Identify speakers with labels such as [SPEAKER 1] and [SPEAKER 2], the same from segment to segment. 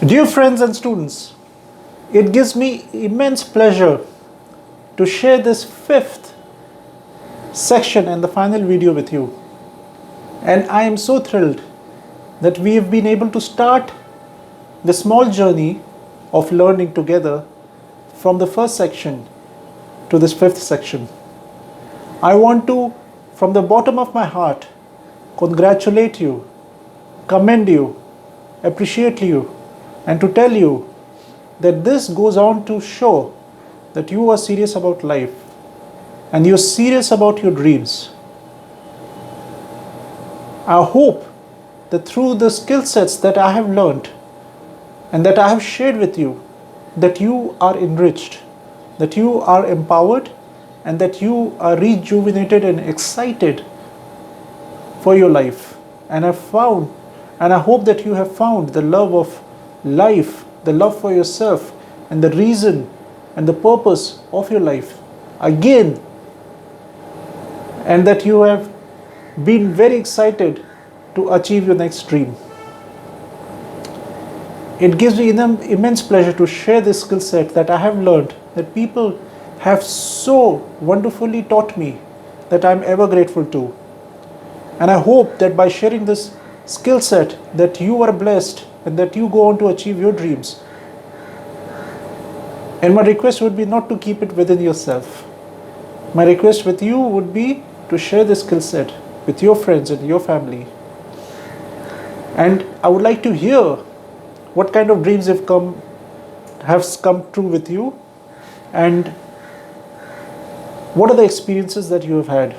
[SPEAKER 1] Dear friends and students, it gives me immense pleasure to share this fifth section and the final video with you. And I am so thrilled that we have been able to start the small journey of learning together from the first section to this fifth section. I want to, from the bottom of my heart, congratulate you, commend you, appreciate you, and to tell you that this goes on to show that you are serious about life and you're serious about your dreams. I hope that through the skill sets that I have learned and that I have shared with you, that you are enriched, that you are empowered, and that you are rejuvenated and excited for your life. And I hope that you have found the love of life, the love for yourself, and the reason and the purpose of your life again, and that you have been very excited to achieve your next dream. It gives me immense pleasure to share this skill set that I have learned, that people have so wonderfully taught me, that I am ever grateful to. And I hope that by sharing this skill set that you are blessed and that you go on to achieve your dreams. And my request would be not to keep it within yourself. My request with you would be to share this skill set with your friends and your family. And I would like to hear what kind of dreams have come true with you, and what are the experiences that you have had.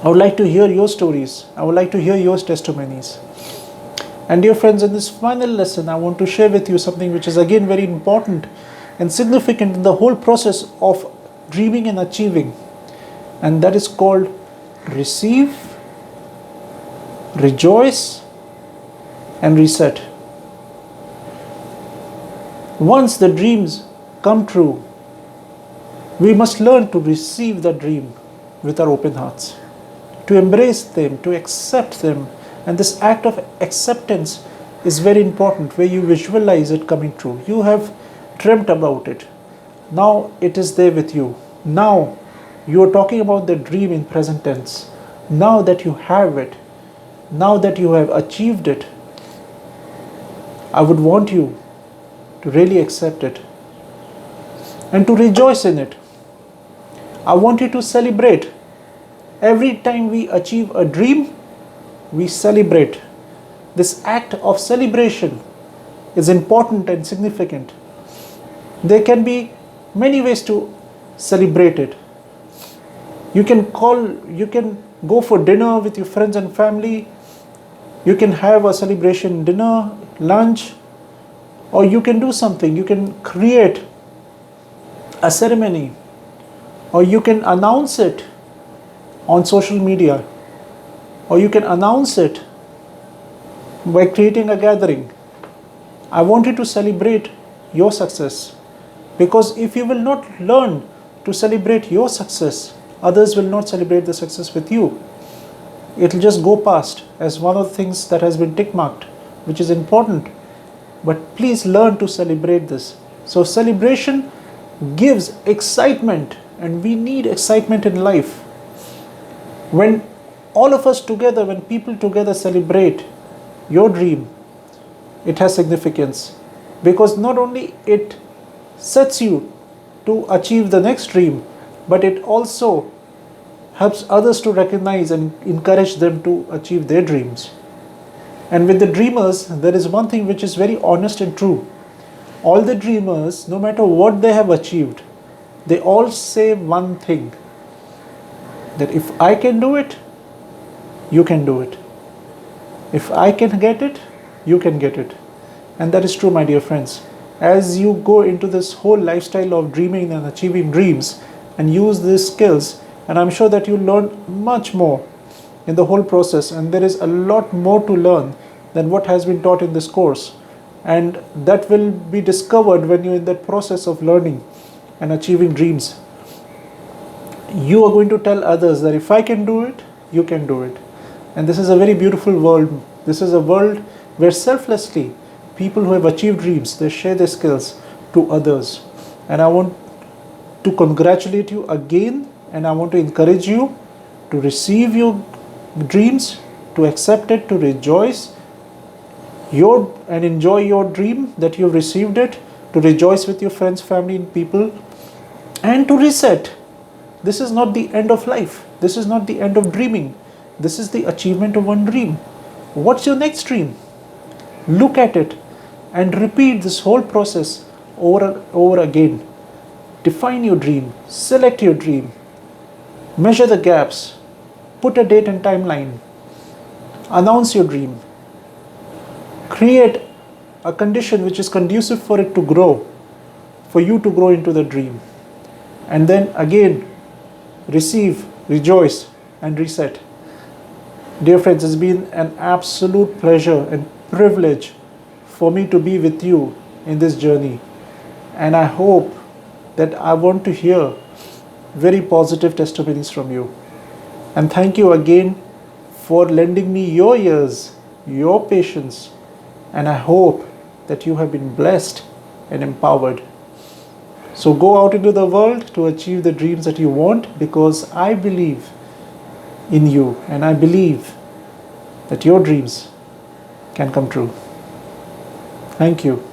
[SPEAKER 1] I would like to hear your stories. I would like to hear your testimonies. And dear friends, in this final lesson, I want to share with you something which is again very important and significant in the whole process of dreaming and achieving. And that is called receive, rejoice, and reset. Once the dreams come true, we must learn to receive the dream with our open hearts, to embrace them, to accept them. And this act of acceptance is very important, where you visualize it coming true. You have dreamt about it. Now it is there with you. Now you are talking about the dream in present tense. Now that you have it, now that you have achieved it, I would want you to really accept it and to rejoice in it. I want you to celebrate. Every time we achieve a dream, we celebrate. This act of celebration is important and significant. There can be many ways to celebrate it. You can go for dinner with your friends and family. You can have a celebration dinner, lunch, or you can do something. You can create a ceremony, or you can announce it on social media, or you can announce it by creating a gathering. I want you to celebrate your success, because if you will not learn to celebrate your success, others will not celebrate the success with you. It will just go past as one of the things that has been tick marked, which is important. But please learn to celebrate this. So celebration gives excitement, and we need excitement in life. When all of us together, when people together celebrate your dream, it has significance, because not only it sets you to achieve the next dream, but it also helps others to recognize and encourage them to achieve their dreams. And with the dreamers, there is one thing which is very honest and true. All the dreamers, no matter what they have achieved, they all say one thing, that if I can do it, you can do it. If I can get it, you can get it. And that is true, my dear friends. As you go into this whole lifestyle of dreaming and achieving dreams and use these skills, and I'm sure that you learn much more in the whole process, and there is a lot more to learn than what has been taught in this course, and that will be discovered when you're in that process of learning and achieving dreams. You are going to tell others that if I can do it, you can do it. And this is a very beautiful world. This is a world where selflessly people who have achieved dreams, they share their skills to others. And I want to congratulate you again, and I want to encourage you to receive your dreams, to accept it, to rejoice and enjoy your dream that you have received it, to rejoice with your friends, family, and people, and to reset. This is not the end of life. This is not the end of dreaming. This is the achievement of one dream. What's your next dream? Look at it and repeat this whole process over again. Define your dream, select your dream, measure the gaps, put a date and timeline, announce your dream, create a condition which is conducive for it to grow, for you to grow into the dream. And then again, receive, rejoice, and reset. Dear friends, it's been an absolute pleasure and privilege for me to be with you in this journey. And I hope that I want to hear very positive testimonies from you. And thank you again for lending me your ears, your patience, and I hope that you have been blessed and empowered. So go out into the world to achieve the dreams that you want, because I believe in you and I believe that your dreams can come true. Thank you.